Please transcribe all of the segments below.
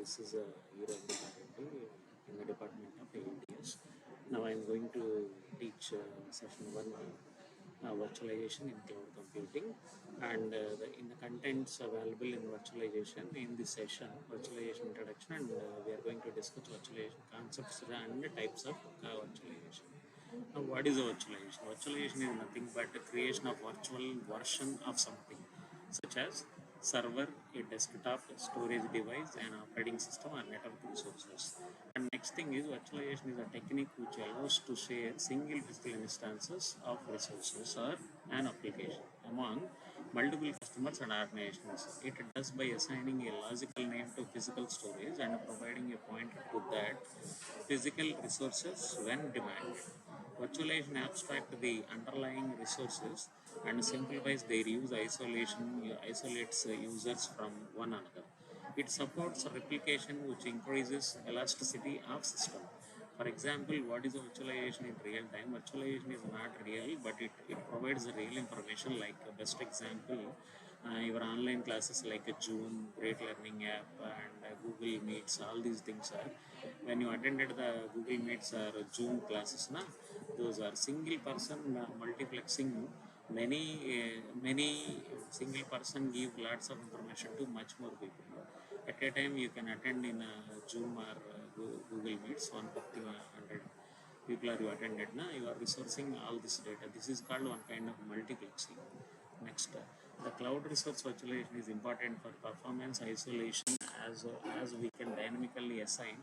This is in the Department of ANTS. Now I am going to teach session 1 virtualization in cloud computing, and in the contents available in virtualization in this session, virtualization introduction, and we are going to discuss virtualization concepts and types of virtualization. Now, what is a virtualization? Virtualization is nothing but the creation of virtual version of something, such as server, a desktop, a storage device, an operating system, or network resources. And next thing is virtualization is a technique which allows to share single physical instances of resources or an application among multiple customers and organizations. It does by assigning a logical name to physical storage and providing a pointer to that physical resources when demanded. Virtualization abstracts the underlying resources and simplifies their use. Isolates users from one another. It supports replication, which increases elasticity of system. For example, what is virtualization in real time? Virtualization is not real, but it provides real information. Like best example, your online classes like a Zoom, Great Learning app, and Google Meets. All these things are when you attended the Google Meets or Zoom classes, na, those are single person multiplexing. Many single person give lots of information to much more people. At a time, you can attend in Zoom or Google Meets 150 100 people are you attended. Na, you are resourcing all this data. This is called one kind of multiplexing. Next, the cloud resource virtualization is important for performance isolation as we can dynamically assign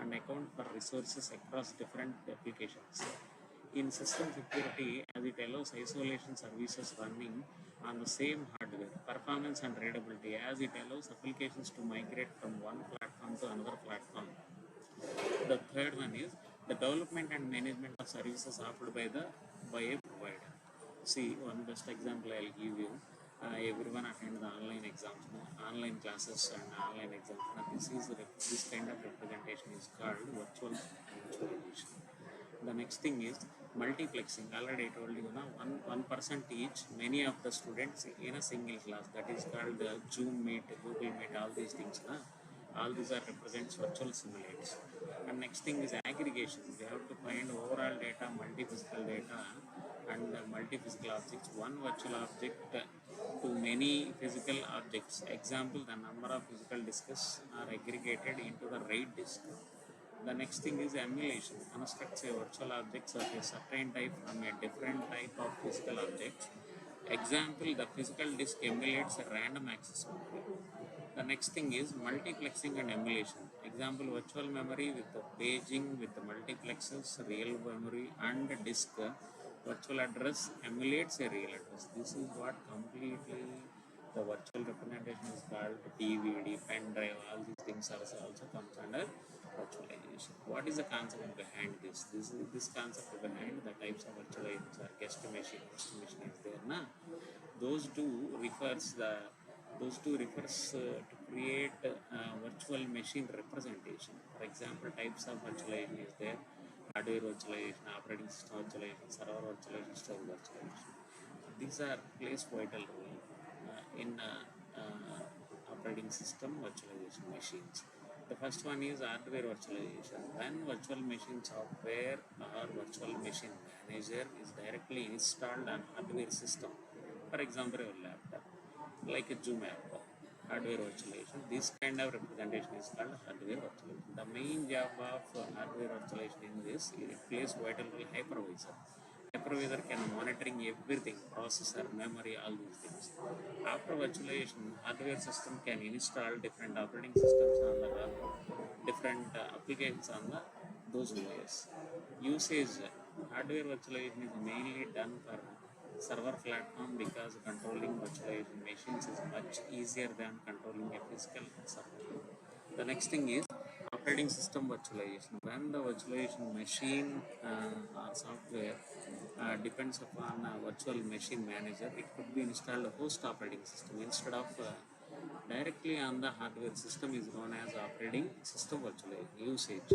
and account for resources across different applications. In system security, as it allows isolation services running on the same hardware, performance and readability, as it allows applications to migrate from one platform to another platform. The third one is the development and management of services offered by a provider. See, one best example I'll give you. Everyone attend the online exams, online classes and online exams. Now, this kind of representation is called virtualization. The next thing is multiplexing. Already I told you now, one person teach many of the students in a single class. That is called Zoom Meet, Google Meet, all these things. All these are represents virtual simulates. And next thing is aggregation. We have to find overall data, multi-physical data, and multi-physical objects. One virtual object to many physical objects. Example: the number of physical disks are aggregated into the RAID disk. The next thing is emulation. Constructs a virtual objects of a certain type from a different type of physical object. Example: the physical disk emulates a random access memory. The next thing is multiplexing and emulation. Example: virtual memory with the paging with the multiplexes, real memory and disk. Virtual address emulates a real address. This is what completely the virtual representation is called. DVD, pen drive, all these things are also comes under virtualization. What is the concept behind this? This concept behind the types of virtualization are guest machine. Guest machine is there, na? Those two refers to create virtual machine representation. For example, types of virtualization is there: hardware virtualization, operating system virtualization, server virtualization, storage virtualization. These are plays vital role in operating system virtualization machines. The first one is hardware virtualization. When virtual machine software or virtual machine manager is directly installed on hardware system. For example, your laptop, like a Zoom app, hardware virtualization. This kind of representation is called hardware virtualization. The main job of hardware virtualization in this, it plays vital role hypervisor. Hypervisor can monitoring everything, processor, memory, all these things. After virtualization, hardware system can install different operating systems on the run, different applications on the those OS. Usage: hardware virtualization is mainly done for server platform because controlling virtualization machines is much easier than controlling a physical server. The next thing is operating system virtualization. When the virtualization machine or software depends upon a virtual machine manager, it could be installed a host operating system instead of directly on the hardware system is known as operating system virtualization. Usage: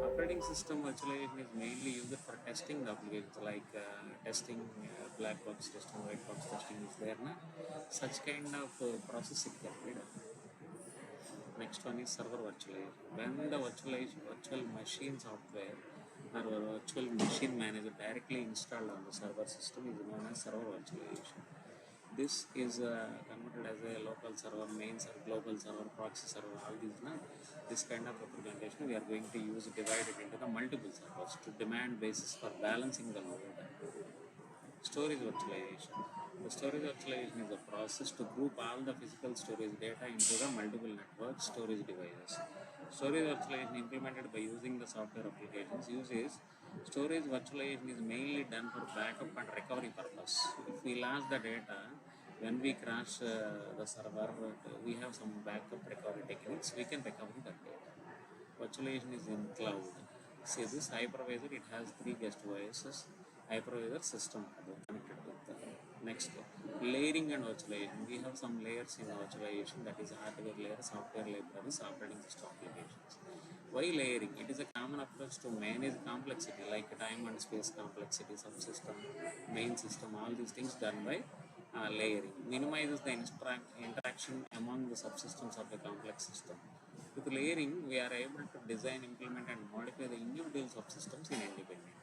operating system virtualization is mainly used for testing the applications, like testing black box testing, white box testing is there. Na? Such kind of processing can be done. Next one is server virtualization. When the virtual machine software or virtual machine manager directly installed on the server system is known as server virtualization. This is converted as a local server, main server, global server, proxy server, all these. This kind of representation we are going to use divided into the multiple servers to demand basis for balancing the load. Storage virtualization. The storage virtualization is a process to group all the physical storage data into the multiple network storage devices. Storage virtualization implemented by using the software applications uses storage virtualization is mainly done for backup and recovery purpose. If we lost the data, when we crash the server, we have some backup recovery techniques. We can recover that data. Virtualization is in cloud. See this hypervisor, it has three guest voices. Hypervisor system connected with the next layering and virtualization. We have some layers in virtualization, that is hardware layer, software libraries, operating system applications. Why layering? It is a common approach to manage complexity like time and space complexity, subsystem, main system, all these things done by layering. Minimizes the interaction among the subsystems of the complex system. With layering, we are able to design, implement, and modify the individual subsystems in independently.